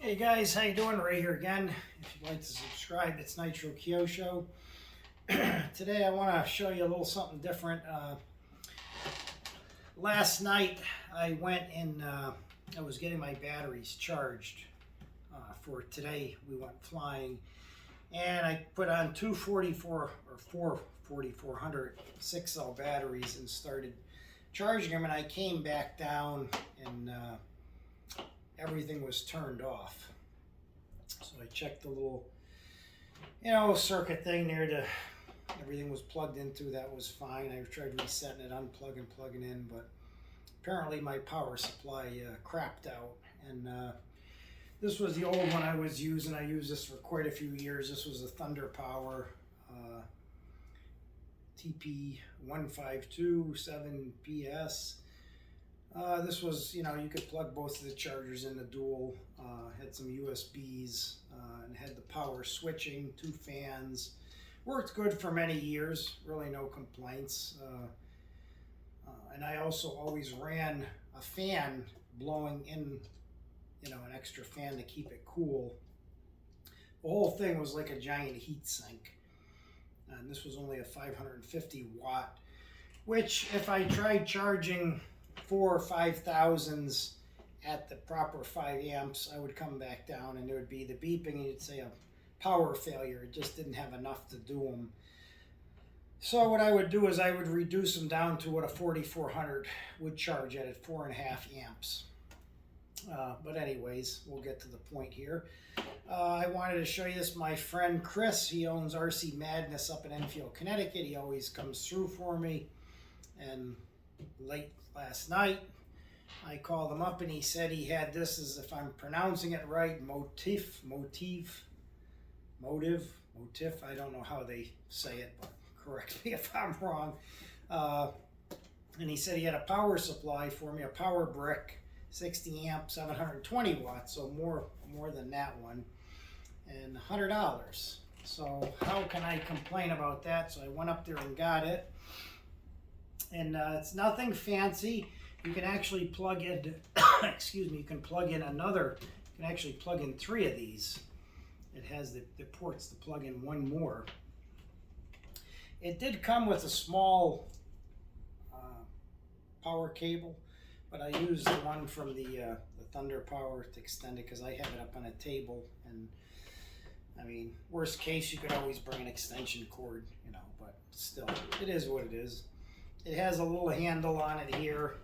Hey guys, how you doing? Ray here again. If you'd like to subscribe, it's Nitro Kyosho. Today I want to show you a little something different. Last night I went and I was getting my batteries charged for today. We went flying, and I put on two 4 4400 6-cell batteries and started charging them, and I came back down and everything was turned off. So I checked the little, circuit thing there to, everything was plugged into, that was fine. I tried resetting it, unplugging, plugging in, but apparently my power supply crapped out. And this was the old one I was using. I used this for quite a few years. This was a Thunder Power TP1527PS. This was, you could plug both of the chargers in the dual, had some USBs, and had the power switching, 2 fans. Worked good for many years, really no complaints. And I also always ran a fan blowing in, an extra fan to keep it cool. The whole thing was like a giant heat sink. And this was only a 550 watt, which if I tried charging 4 or 5,000s at the proper 5 amps, I would come back down and there would be the beeping and you'd say a power failure. It just didn't have enough to do them. So what I would do is I would reduce them down to what a 4400 would charge at 4.5 amps. But anyways, we'll get to the point here. I wanted to show you this. My friend Chris, he owns RC Madness up in Enfield, Connecticut. He always comes through for me. And late last night, I called him up and he said he had this, as if I'm pronouncing it right, Motiv. I don't know how they say it, but correct me if I'm wrong. And he said he had a power supply for me, a power brick, 60 amp, 720 watts, so more than that one, and $100. So how can I complain about that? So I went up there and got it. And it's nothing fancy. You can actually plug in, you can plug in another, you can actually plug in 3 of these. It has the ports to plug in one more. It did come with a small power cable, but I used the one from the Thunder Power to extend it because I have it up on a table. And I mean, worst case, you could always bring an extension cord, but still, it is what it is. It has a little handle on it here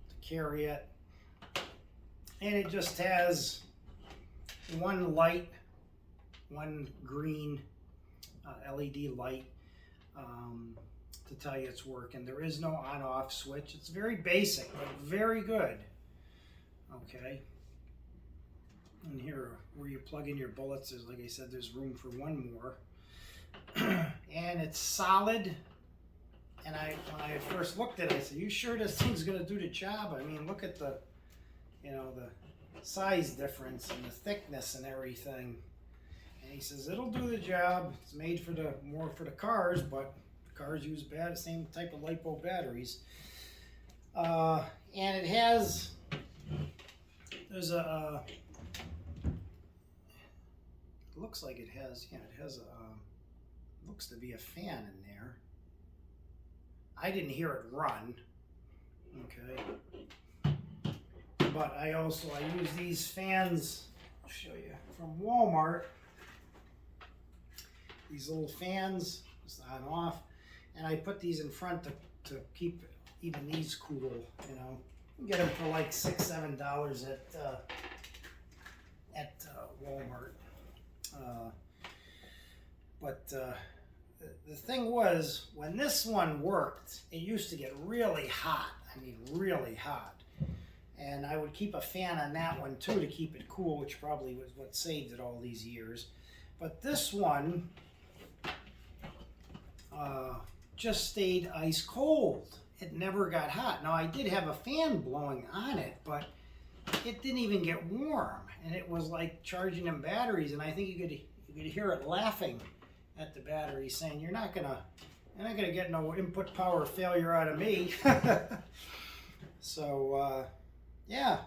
to carry it, and it just has one light, one green LED light to tell you it's working. There is no on-off switch. It's very basic, but very good. Okay. And here, where you plug in your bullets, is, like I said, there's room for one more. And it's solid. And when I first looked at it, I said, "You sure this thing's going to do the job? I mean, look at the, the size difference and the thickness and everything." And he says, "It'll do the job. It's made for more for the cars, but cars use the same type of LiPo batteries." And it has, it looks like it has, looks to be a fan in there. I didn't hear it run, okay, but I use these fans, I'll show you, from Walmart, these little fans, just on and off, and I put these in front to keep even these cool, You can get them for like $6-7 at Walmart, but the thing was, when this one worked, it used to get really hot. I mean, really hot. And I would keep a fan on that one too to keep it cool, which probably was what saved it all these years. But this one just stayed ice cold. It never got hot. Now, I did have a fan blowing on it, but it didn't even get warm. And it was like charging them batteries, and I think you could hear it laughing at the battery, saying, you're not gonna get no input power failure out of me." So yeah,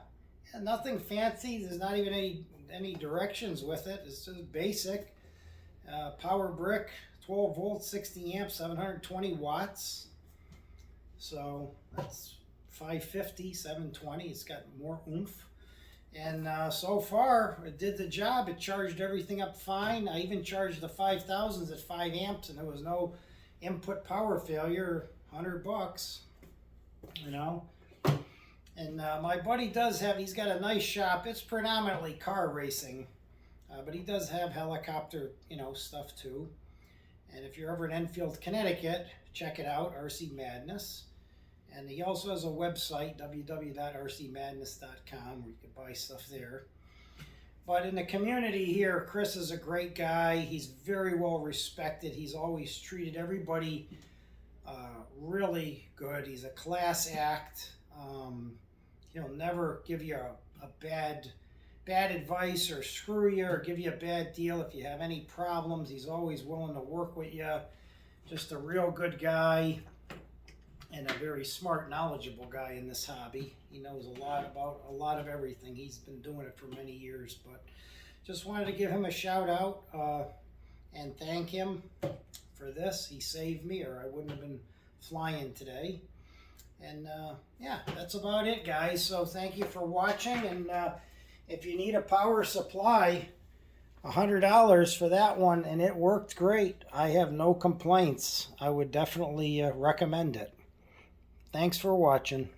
And nothing fancy. There's not even any directions with it. It's just basic. Power brick, 12 volts, 60 amps, 720 watts. So that's 550, 720. It's got more oomph. And so far, it did the job. It charged everything up fine. I even charged the 5000s at 5 amps, and there was no input power failure. $100, you know. And my buddy does have, he's got a nice shop. It's predominantly car racing, but he does have helicopter, you know, stuff too. And if you're ever in Enfield, Connecticut, check it out, RC Madness. And he also has a website, www.rcmadness.com, where you can buy stuff there. But in the community here, Chris is a great guy. He's very well respected. He's always treated everybody really good. He's a class act. He'll never give you a bad advice or screw you or give you a bad deal if you have any problems. He's always willing to work with you. Just a real good guy. And a very smart, knowledgeable guy in this hobby. He knows a lot about a lot of everything. He's been doing it for many years, but just wanted to give him a shout out and thank him for this. He saved me, or I wouldn't have been flying today. And yeah, that's about it, guys. So thank you for watching. And if you need a power supply, $100 for that one, and it worked great. I have no complaints. I would definitely recommend it. Thanks for watching.